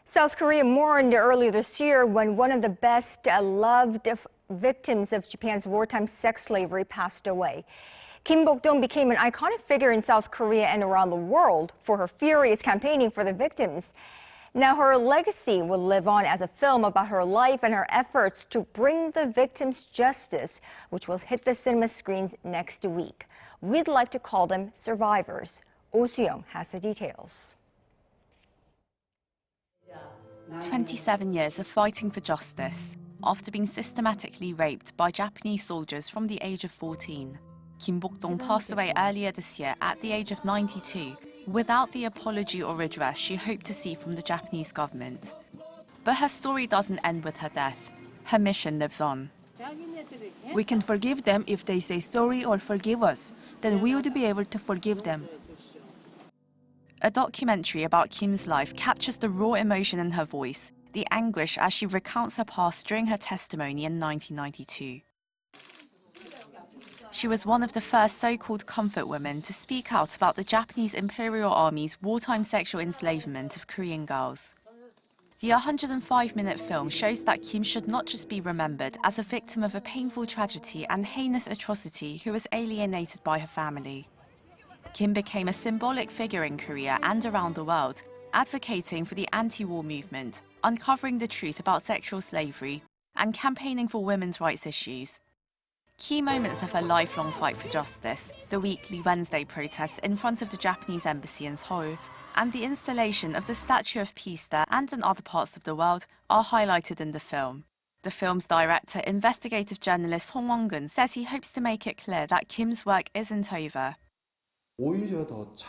South Korea mourned earlier this year when one of the best loved victims of Japan's wartime sex slavery passed away. Kim Bok-dong became an iconic figure in South Korea and around the world for her furious campaigning for the victims. Now her legacy will live on as a film about her life and her efforts to bring the victims justice, which will hit the cinema screens next week. We'd like to call them survivors. Soo-young has the details. 27 years of fighting for justice after being systematically raped by Japanese soldiers from the age of 14. Kim Bok-dong passed away earlier this year at the age of 92 without the apology or redress she hoped to see from the Japanese government. But her story doesn't end with her death. Her mission lives on. We can forgive them if they say sorry or forgive us. Then we would be able to forgive them. A documentary about Kim's life captures the raw emotion in her voice, the anguish as she recounts her past during her testimony in 1992. She was one of the first so-called comfort women to speak out about the Japanese Imperial Army's wartime sexual enslavement of Korean girls. The 105-minute film shows that Kim should not just be remembered as a victim of a painful tragedy and heinous atrocity who was alienated by her family. Kim became a symbolic figure in Korea and around the world, advocating for the anti-war movement, uncovering the truth about sexual slavery, and campaigning for women's rights issues. Key moments of her lifelong fight for justice, the weekly Wednesday protests in front of the Japanese embassy in Seoul, and the installation of the Statue of Peace there and in other parts of the world, are highlighted in the film. The film's director, investigative journalist Hong Won-gun, says he hopes to make it clear that Kim's work isn't over.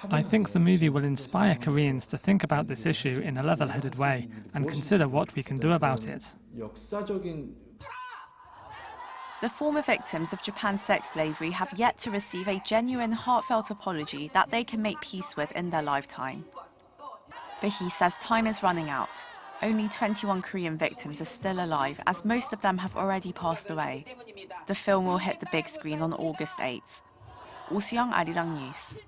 I think the movie will inspire Koreans to think about this issue in a level-headed way and consider what we can do about it. The former victims of Japan's sex slavery have yet to receive a genuine, heartfelt apology that they can make peace with in their lifetime. But he says time is running out. Only 21 Korean victims are still alive, as most of them have already passed away. The film will hit the big screen on August 8th. Soo-young, Arirang News.